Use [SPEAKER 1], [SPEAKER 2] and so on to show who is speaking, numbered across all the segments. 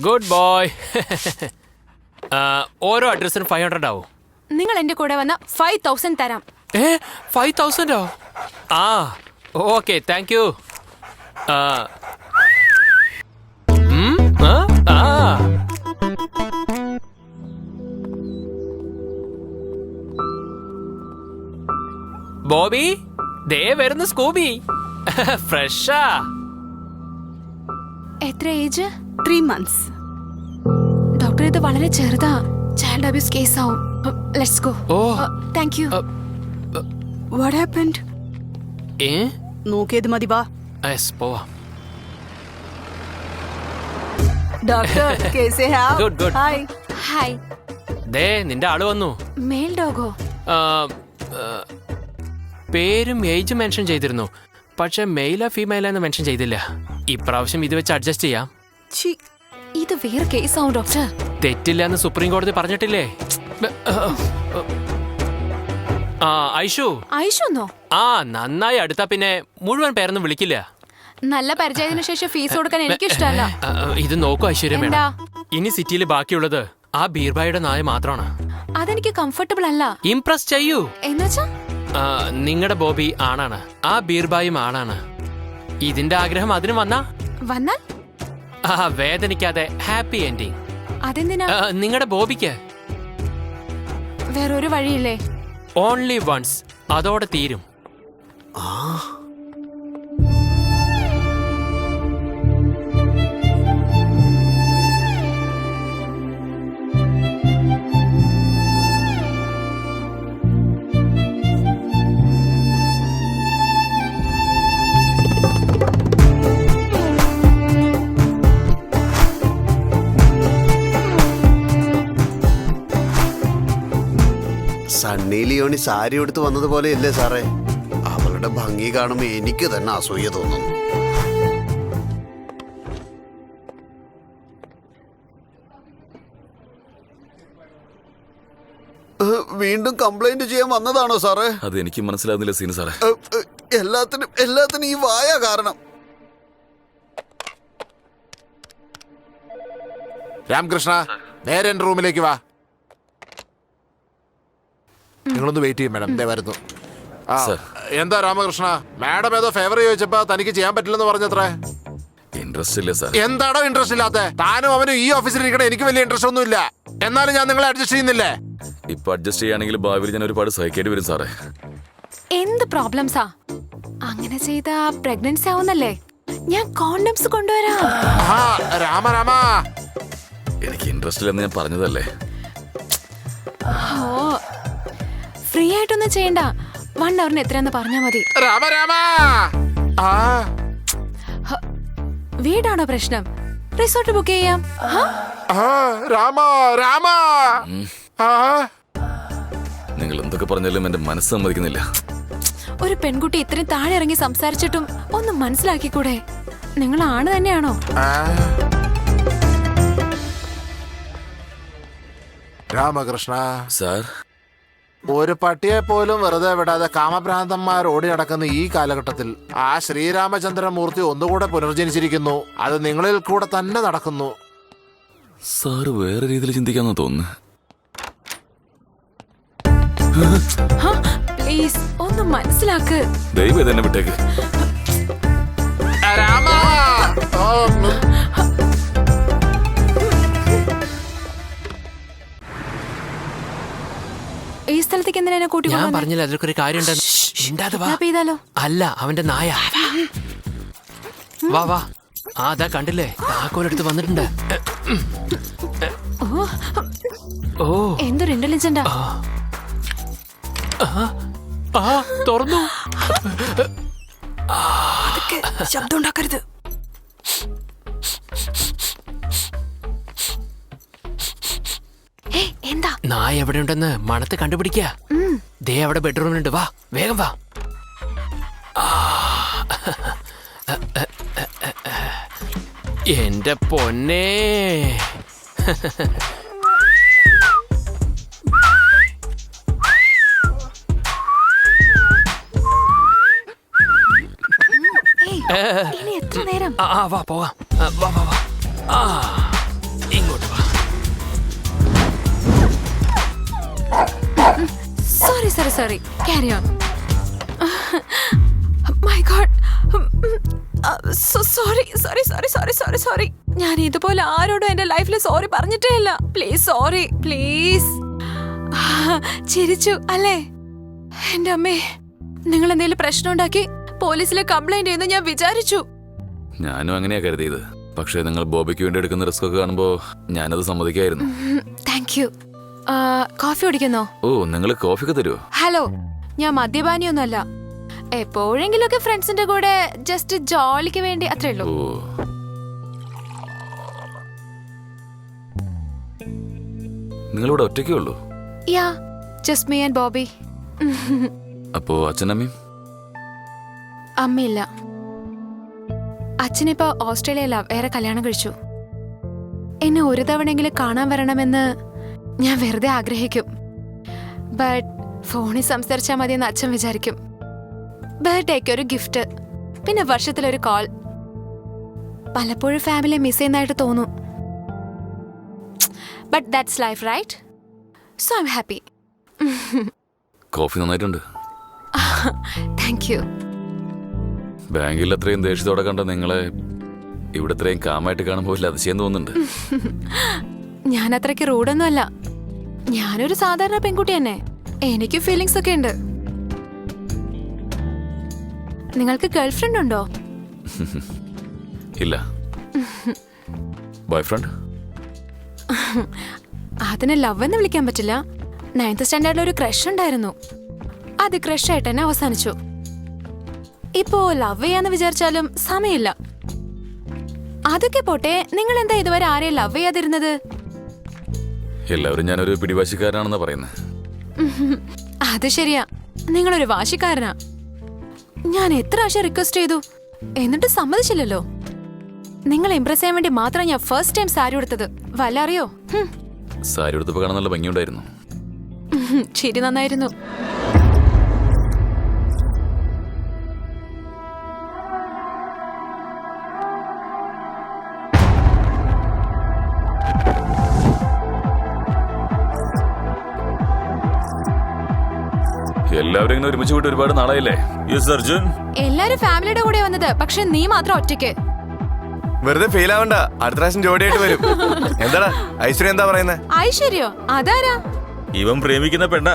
[SPEAKER 1] Good boy. ഓരോ അഡ്രസ്സിനും 500 ആവും.
[SPEAKER 2] നിങ്ങൾ എന്റെ കൂടെ വന്ന 5000 തരാം.
[SPEAKER 1] 5000 ആ ഓക്കെ താങ്ക് യു. ബോബി ദേ വരുന്നു സ്കൂബി. ഫ്രഷാ.
[SPEAKER 2] എത്ര ഏജ്?
[SPEAKER 3] 3 months.
[SPEAKER 2] ഡോക്ടർ ഇത് വളരെ ചെറുതാ. ചൈൽഡ് അബ്യൂസ് കേസ് ആവും. Let's go. Thank you.
[SPEAKER 3] What happened? നോക്കിയത് മതി വാ.
[SPEAKER 1] പോവാം.
[SPEAKER 3] ഡോക്ടർ കേസേ ഹാ?
[SPEAKER 1] Good, good.
[SPEAKER 3] ഹായ്.
[SPEAKER 2] ഹായ്.
[SPEAKER 1] ദേ നിന്റെ ആള് വന്നു.
[SPEAKER 2] മെയിൽ ഡോഗോ?
[SPEAKER 1] പേരും ഏജും മെൻഷൻ ചെയ്തിരുന്നു, പക്ഷെ മെയിലാ ഫീമെയിലാ എന്ന് മെൻഷൻ ചെയ്തില്ല. ഇപ്രാവശ്യം ഇത് വെച്ച് അഡ്ജസ്റ്റ് ചെയ്യാം.
[SPEAKER 2] ഇത് വേറെ കേസ് ആവും ഡോക്ടർ.
[SPEAKER 1] തെറ്റില്ല എന്ന് സുപ്രീം കോടതി പറഞ്ഞിട്ടില്ലേ? ഐഷു.
[SPEAKER 2] ഐഷുന്നോ?
[SPEAKER 1] നന്നായി അടുത്ത പിന്നെ മുഴുവൻ പേരൊന്നും വിളിക്കില്ല.
[SPEAKER 2] നല്ല പരിചയത്തിന് ശേഷം ഫീസ് കൊടുക്കാൻ എനിക്ക് ഇഷ്ടമല്ല.
[SPEAKER 1] ഇത് നോക്കൂ ഐശ്വര്യ മേഡം, ഇനി സിറ്റിയിൽ ബാക്കിയുള്ളത് ആ ബീർബായുടെ നായ മാത്രമാണ്.
[SPEAKER 2] അതെനിക്ക് കംഫർട്ടബിൾ അല്ല.
[SPEAKER 1] ഇംപ്രസ് ചെയ്യൂ.
[SPEAKER 2] എന്നുവെച്ചാ
[SPEAKER 1] നിങ്ങളുടെ ബോബി ആണാണ്, ആ ബീർബായും ആണാണ്. ഇതിന്റെ ആഗ്രഹം അതിന്
[SPEAKER 2] വന്നാൽ
[SPEAKER 1] വേദനിക്കാതെ ഹാപ്പി എൻഡിങ്.
[SPEAKER 2] അതെന്തിനാ?
[SPEAKER 1] നിങ്ങളുടെ ബോബിക്ക്
[SPEAKER 2] വേറൊരു വഴിയില്ലേ?
[SPEAKER 1] ഓൺലി വൺസ്, അതോടെ തീരും.
[SPEAKER 4] സണ്ണി ലിയോണി സാരി എടുത്ത് വന്നതുപോലെ ഇല്ലേ സാറേ? അവളുടെ ഭംഗി കാണുമ്പോൾ എനിക്ക് തന്നെ അസൂയ തോന്നുന്നു. വീണ്ടും കംപ്ലൈന്റ് ചെയ്യാൻ വന്നതാണോ സാറേ?
[SPEAKER 5] അത് എനിക്ക് മനസ്സിലാവുന്നില്ല സീന സാറേ.
[SPEAKER 4] എല്ലാത്തിനും ഈ വായ കാരണം.
[SPEAKER 6] രാമകൃഷ്ണ, നേരെ എന്റെ റൂമിലേക്ക് വാ. നിങ്ങളൊന്ന് വെയിറ്റ് ചെയ്യും മാഡം, ഇതേ വരുന്നു. എന്താ രാമകൃഷ്ണ, മാഡം ഏതോ ഫേവർ ചോദിച്ചപ്പോ തനിക്ക് ചെയ്യാൻ പറ്റില്ലെന്ന് പറഞ്ഞത്രേ.
[SPEAKER 5] ഇൻട്രസ്റ്റ് ഇല്ല സാർ.
[SPEAKER 6] എന്താണോ ഇൻട്രസ്റ്റ് ഇല്ലാത്ത? താനും അവനും ഈ ഓഫീസിൽ ഇരിക്കണേ, എനിക്ക് വലിയ ഇൻട്രസ്റ്റ് ഒന്നും ഇല്ല. എന്നാലും ഞാൻ നിങ്ങളെ അഡ്ജസ്റ്റ് ചെയ്യുന്നില്ലേ?
[SPEAKER 5] ഇപ്പൊ അഡ്ജസ്റ്റ് ചെയ്യുകയാണെങ്കിൽ ഭാവിയിൽ ഞാൻ ഒരുപാട് സഹിക്കേണ്ടി വരും സാറേ.
[SPEAKER 2] എന്ത് പ്രോബ്ലംസാ? അങ്ങനെ ചെയ്ത പ്രഗ്നൻസി ആവുന്നല്ലേ? ഞാൻ കോണ്ടംസ് കൊണ്ടുവരാം.
[SPEAKER 6] രാമ
[SPEAKER 5] എനിക്ക് ഇൻട്രസ്റ്റ് ഇല്ലെന്ന് ഞാൻ പറഞ്ഞതല്ലേ.
[SPEAKER 2] ഫ്രീ ആയിട്ടൊന്നും ചെയ്യണ്ട. 1 hour എത്രയാന്ന് പറഞ്ഞാ മതി. വീടാണോ പ്രശ്നം? റിസോർട്ട് ബുക്ക് ചെയ്യാം.
[SPEAKER 5] നിങ്ങൾ എന്തൊക്കെ പറഞ്ഞാലും എന്റെ മനസ്സ് സമ്മതിക്കുന്നില്ല.
[SPEAKER 2] ഒരു പെൺകുട്ടി ഇത്രയും താഴെ ഇറങ്ങി സംസാരിച്ചിട്ടും ഒന്ന് മനസ്സിലാക്കിക്കൂടെ? നിങ്ങൾ ആണ് തന്നെയാണോ?
[SPEAKER 6] രാമകൃഷ്ണ
[SPEAKER 5] സാർ,
[SPEAKER 6] ഒരു പട്ടിയെ പോലും വെറുതെ വിടാതെ കാമഭ്രാന്തന്മാർ ഓടി നടക്കുന്ന ഈ കാലഘട്ടത്തിൽ ആ ശ്രീരാമചന്ദ്രമൂർത്തി ഒന്നുകൂടെ പുനർജനിച്ചിരിക്കുന്നു. അത് നിങ്ങളിൽ കൂടെ തന്നെ നടക്കുന്നു.
[SPEAKER 5] സാറ് വേറെ രീതിയിൽ ചിന്തിക്കാന്ന് തോന്നുന്നു.
[SPEAKER 2] പ്ലീസ് ഒന്ന് മനസ്സിലാക്ക്.
[SPEAKER 5] ദൈവം ഇതെന്നെ വിട്ടേക്ക്.
[SPEAKER 2] ഈ സ്ഥലത്തേക്ക് എന്തിനാ കൂട്ടി?
[SPEAKER 1] ഞാൻ പറഞ്ഞില്ല അതിലൊരു കാര്യം അല്ല, അവന്റെ നായ. വാ വാ. അതാ കണ്ടില്ലേ, താക്കോലെടുത്ത് വന്നിട്ടുണ്ട്.
[SPEAKER 2] എന്തൊരു ഇന്റലിജന്റാ.
[SPEAKER 1] തുറന്നു.
[SPEAKER 3] ശബ്ദം ഉണ്ടാക്കരുത്.
[SPEAKER 2] എന്താ?
[SPEAKER 1] നായ എവിടെയുണ്ടെന്ന് മണത്ത് കണ്ടുപിടിക്ക. ദേ അവിടെ ബെഡ്റൂമിലുണ്ട്. വാ വേഗം വാ. എന്റെ പൊന്നേ.
[SPEAKER 2] ഇനി എത്ര നേരം?
[SPEAKER 1] വാ പോവാം. വാ വാ വാ.
[SPEAKER 2] Sorry carry on. My God, sorry sorry sorry sorry sorry sorry. ഞാൻ ഇതുപോലെ ആരോടും എന്റെ ലൈഫിൽ സോറി പറഞ്ഞിട്ടേ ഇല്ല. Please sorry please. ചിരിച്ചു അല്ലേ? എന്റെ അമ്മേ, നിങ്ങൾ എന്തെങ്കിലും പ്രശ്നം ഉണ്ടാക്കി പോലീസിലെ കംപ്ലൈന്റ് ചെയ്യുന്നു ഞാൻ വിചാരിച്ചു.
[SPEAKER 5] ഞാനും അങ്ങനെയാ കരുതിയത്. പക്ഷേ നിങ്ങൾ ബോബിക്ക് വേണ്ടി എടുക്കുന്ന റിസ്ക് ഒക്കെ കാണുമ്പോ ഞാനത് സമ്മതിക്കായിരുന്നു.
[SPEAKER 2] Thank you. കോഫി കുടിക്കുന്നോ?
[SPEAKER 5] ഓ, നിങ്ങൾ കോഫി ഒക്കെ തരുമോ?
[SPEAKER 2] ഹലോ, ഞാൻ മദ്യപാനിയൊന്നുമല്ല. എപ്പോഴെങ്കിലും ഒക്കെ ഫ്രണ്ട്സിന്റെ കൂടെ ജസ്റ്റ് ജോലിക്ക് വേണ്ടി അത്രേ ഉള്ളൂ.
[SPEAKER 5] ഓ, നിങ്ങളിവിടെ ഒറ്റയ്ക്കേ ഉള്ളൂ?
[SPEAKER 2] യാ, ജസ്റ്റ് മീ ആൻഡ് ബോബി.
[SPEAKER 5] അപ്പോ അച്ഛനമ്മയും?
[SPEAKER 2] അമ്മയില്ല. അച്ഛനിപ്പോ ഓസ്ട്രേലിയയില, വേറെ കല്യാണം കഴിച്ചു. എന്നെ ഒരു തവണയെങ്കിലും കാണാൻ വരണമെന്ന് ഞാൻ വെറുതെ ആഗ്രഹിക്കും. ബട്ട് ഫോണിൽ സംസാരിച്ചാൽ മതിയെന്ന് അച്ഛൻ വിചാരിക്കും. ബർത്ത്ഡേക്ക് ഒരു ഗിഫ്റ്റ്, പിന്നെ വർഷത്തിലൊരു കോൾ. പലപ്പോഴും ഫാമിലി മിസ് ചെയ്യുന്നതായിട്ട് തോന്നും. But that's life, right? So I am happy.
[SPEAKER 5] Coffee നന്നായിട്ടുണ്ട്.
[SPEAKER 2] Thank you.
[SPEAKER 5] ബാങ്കിൽ അത്രയും ദേഷ്യത്തോടെ കണ്ട നിങ്ങളെ ഇവിടെ ഇത്രയും കാമായിട്ട് കാണുമ്പോൾ അതിശയം തോന്നുന്നുണ്ട്.
[SPEAKER 2] ഞാൻ അത്രയ്ക്ക് റൂഡൊന്നും അല്ല. ഞാനൊരു സാധാരണ പെൺകുട്ടി തന്നെ. എനിക്ക് ഫീലിങ്സ് ഒക്കെ ഉണ്ട്. നിങ്ങൾക്ക് ഗേൾഫ്രണ്ട് ഉണ്ടോ?
[SPEAKER 5] ഇല്ല. Boy friend?
[SPEAKER 2] അതിനെ ലവ് എന്ന് വിളിക്കാൻ പറ്റില്ല. 9th സ്റ്റാൻഡേർഡിൽ ഒരു ക്രഷ് ഉണ്ടായിരുന്നു. അത് ക്രഷായിട്ട് തന്നെ അവസാനിച്ചു. ഇപ്പോ ലവ് ചെയ്യാന്ന് വിചാരിച്ചാലും സമയമില്ല. അതൊക്കെ പോട്ടെ, നിങ്ങൾ എന്താ ഇതുവരെ ആരെയും ലവ് ചെയ്യാതിരുന്നത്?
[SPEAKER 5] എല്ലാവരും ഞാനൊരു പിടിവാശിക്കാരനാണെന്നാ പറയുന്നത്.
[SPEAKER 2] അത് ശരിയാ, നിങ്ങളൊരു വാശിക്കാരനാ. ഞാൻ എത്ര ആശയം റിക്വസ്റ്റ് ചെയ്തു, എന്നിട്ട് സമ്മതിച്ചില്ലല്ലോ. നിങ്ങൾ ഇംപ്രസ് ചെയ്യാൻ വേണ്ടി മാത്രം ഞാൻ ഫസ്റ്റ് ടൈം സാരി ഉടുത്തത്. വല്ല അറിയോ?
[SPEAKER 5] സാരി ഉടുത്തപ്പോ കാണാൻ നല്ല ഭംഗിയുണ്ടായിരുന്നു.
[SPEAKER 2] ശരി, നന്നായിരുന്നു.
[SPEAKER 5] എല്ലാവരും ഇങ്ങനെ ഒരുമിച്ച് പോയിട്ട് ഒരുപാട് നാളായില്ലേ?
[SPEAKER 7] യെസ് അർജുൻ.
[SPEAKER 2] എല്ലാരും ഫാമിലിയുടെ കൂടെ വന്നത്, പക്ഷെ നീ മാത്രം ഒറ്റയ്ക്ക്.
[SPEAKER 7] വെറുതെ ഫെയിൽ ആവണ്ട, അടുത്ത പ്രാവശ്യം ജോഡിയായിട്ട് വരും. എന്താടാ ഐശ്വര്യ എന്താ പറയുന്നത്?
[SPEAKER 2] ഐശ്വര്യോ? അതാരാ?
[SPEAKER 7] ഇവൻ പ്രേമിക്കുന്ന പെണ്ണ.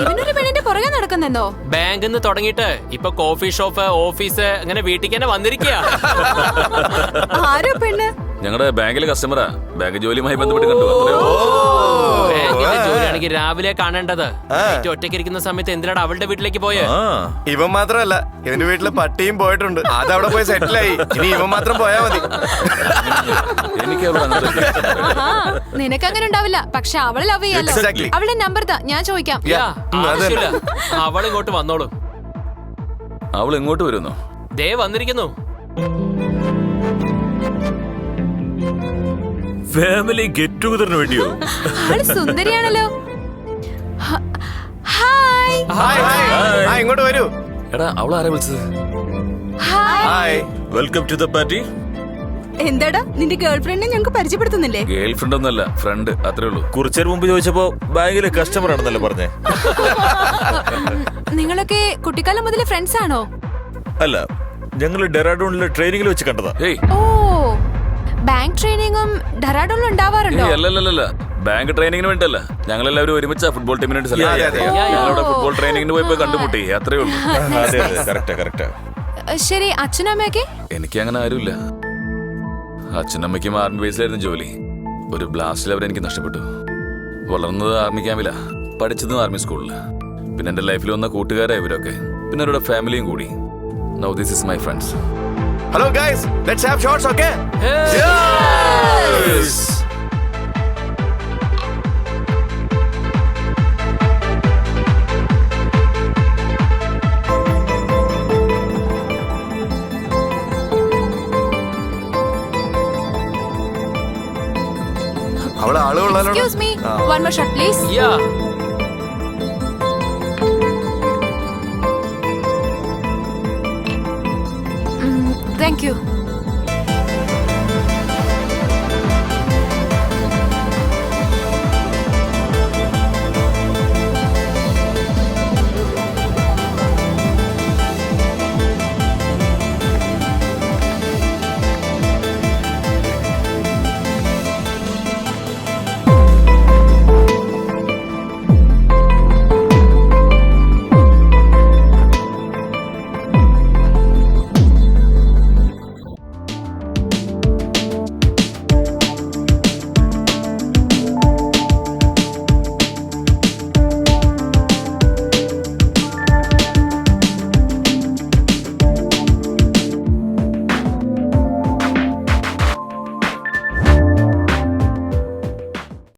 [SPEAKER 2] ഇവനൊരു പെണ്ണിന്റെ പുറകെ നടക്കുന്നെന്നോ?
[SPEAKER 1] ബാങ്കിൽ നിന്ന് തുടങ്ങിയിട്ട് ഇപ്പൊ കോഫി ഷോപ്പ്, ഓഫീസ്, അങ്ങനെ വീട്ടിൽ തന്നെ വന്നിരിക്കുക.
[SPEAKER 3] ആരോ പെണ്ണ്?
[SPEAKER 5] ഞങ്ങളുടെ ബാങ്കിലെ കസ്റ്റമറാ. ബാങ്ക് ജോലിയുമായി ബന്ധപ്പെട്ട് കണ്ടു. അത്രയോ?
[SPEAKER 1] ബാങ്കിലെ ജോലിയാണെങ്കിൽ രാവിലെ കാണേണ്ടത്. ഒറ്റയ്ക്കിരിക്കുന്ന സമയത്ത് എന്തിനാണ് അവളുടെ വീട്ടിലേക്ക് പോയെ?
[SPEAKER 7] ഇവൻ മാത്രമല്ല, ഇവന്റെ വീട്ടില് പട്ടിയും പോയിട്ടുണ്ട്. അത് അവിടെ പോയി സെറ്റിലായി. ഇനി ഇവൻ മാത്രം പോയാ മതി.
[SPEAKER 5] എനിക്ക് അവിടെ അങ്ങനത്തെ
[SPEAKER 2] നിനക്ക് അങ്ങനെ ഉണ്ടാവില്ല, പക്ഷെ അവളെ ലവ് ചെയ്യാലോ.
[SPEAKER 7] Exactly.
[SPEAKER 2] അവളുടെ നമ്പർ താ, ഞാൻ ചോദിക്കാം.
[SPEAKER 1] ആവശ്യമില്ല, അവൾ ഇങ്ങോട്ട് വന്നോളും.
[SPEAKER 5] അവൾ എങ്ങോട്ട് വരുന്നോ?
[SPEAKER 1] ദേ വന്നിരിക്കുന്നു.
[SPEAKER 7] ഫാമിലി ഗെറ്റ് ടുഗദറിന് വേണ്ടിയോ?
[SPEAKER 2] അവള് സുന്ദരിയാണല്ലോ. ഹായ്
[SPEAKER 7] ഹായ്, ഇങ്ങോട്ട് വരൂ.
[SPEAKER 5] എടാ, അവൾ ആരാ വിളിച്ചത്?
[SPEAKER 7] Hi, welcome to the party.
[SPEAKER 3] എന്താടാ, നിന്റെ ഗേൾഫ്രണ്ടിനെ ഞങ്ങൾക്ക് പരിചയപ്പെടുത്തുന്നില്ലേ?
[SPEAKER 5] ഗേൾ ഫ്രണ്ട് ഒന്നല്ല, ഫ്രണ്ട്, അത്രേ ഉള്ളൂ.
[SPEAKER 7] കുറച്ചേരം മുമ്പ് ചോദിച്ചപ്പോ ബാങ്കിലെ കസ്റ്റമർ ആണെന്നല്ലേ പറഞ്ഞേ?
[SPEAKER 2] നിങ്ങളൊക്കെ കുട്ടിക്കാലം മുതലേ ഫ്രണ്ട്സ് ആണോ?
[SPEAKER 7] അല്ല, ഞങ്ങൾ ഡെറാഡൂണിലെ ട്രെയിനിങ്ങിൽ വെച്ച് കണ്ടതാ.
[SPEAKER 5] ഏയ്,
[SPEAKER 2] ഓ, ബാങ്ക് ട്രെയിനിങ്ങും ഡെറാഡൂണിൽ ഉണ്ടാവാറുണ്ടോ?
[SPEAKER 5] അല്ലല്ല, ബാങ്ക് ട്രെയിനിങ്ങിന് വേണ്ടിയല്ല. ഞങ്ങളെല്ലാവരും ഒരുമിച്ച് ഫുട്ബോൾ ടീമിന് വേണ്ടി
[SPEAKER 7] അതെ, അതെ.
[SPEAKER 5] ഞങ്ങളവിടെ ഫുട്ബോൾ ട്രെയിനിങ്ങിന് പോയപ്പോ കണ്ടുമുട്ടി. അത്രേ ഉള്ളൂ.
[SPEAKER 7] അതെ അതെ, കറക്റ്റാ.
[SPEAKER 2] ശരി, അച്ഛനും അമ്മയൊക്കെ?
[SPEAKER 5] എനിക്ക് അങ്ങനെ ആരുമില്ല. അച്ഛനമ്മയ്ക്കും ആർമി ബേസിലായിരുന്നു ജോലി. ഒരു ബ്ലാസ്റ്റിൽ അവരെനിക്ക് നഷ്ടപ്പെട്ടു. വളർന്നത് ആർമി ക്യാമ്പിലാ, പഠിച്ചതും ആർമി സ്കൂളില്. പിന്നെ എന്റെ ലൈഫിൽ വന്ന കൂട്ടുകാരായ ഇവരൊക്കെ, പിന്നെ അവരുടെ ഫാമിലിയും കൂടി. Now this is my friends.
[SPEAKER 7] Hello guys, let's have shots, okay?
[SPEAKER 2] Excuse me, one more shot please.
[SPEAKER 1] Yeah.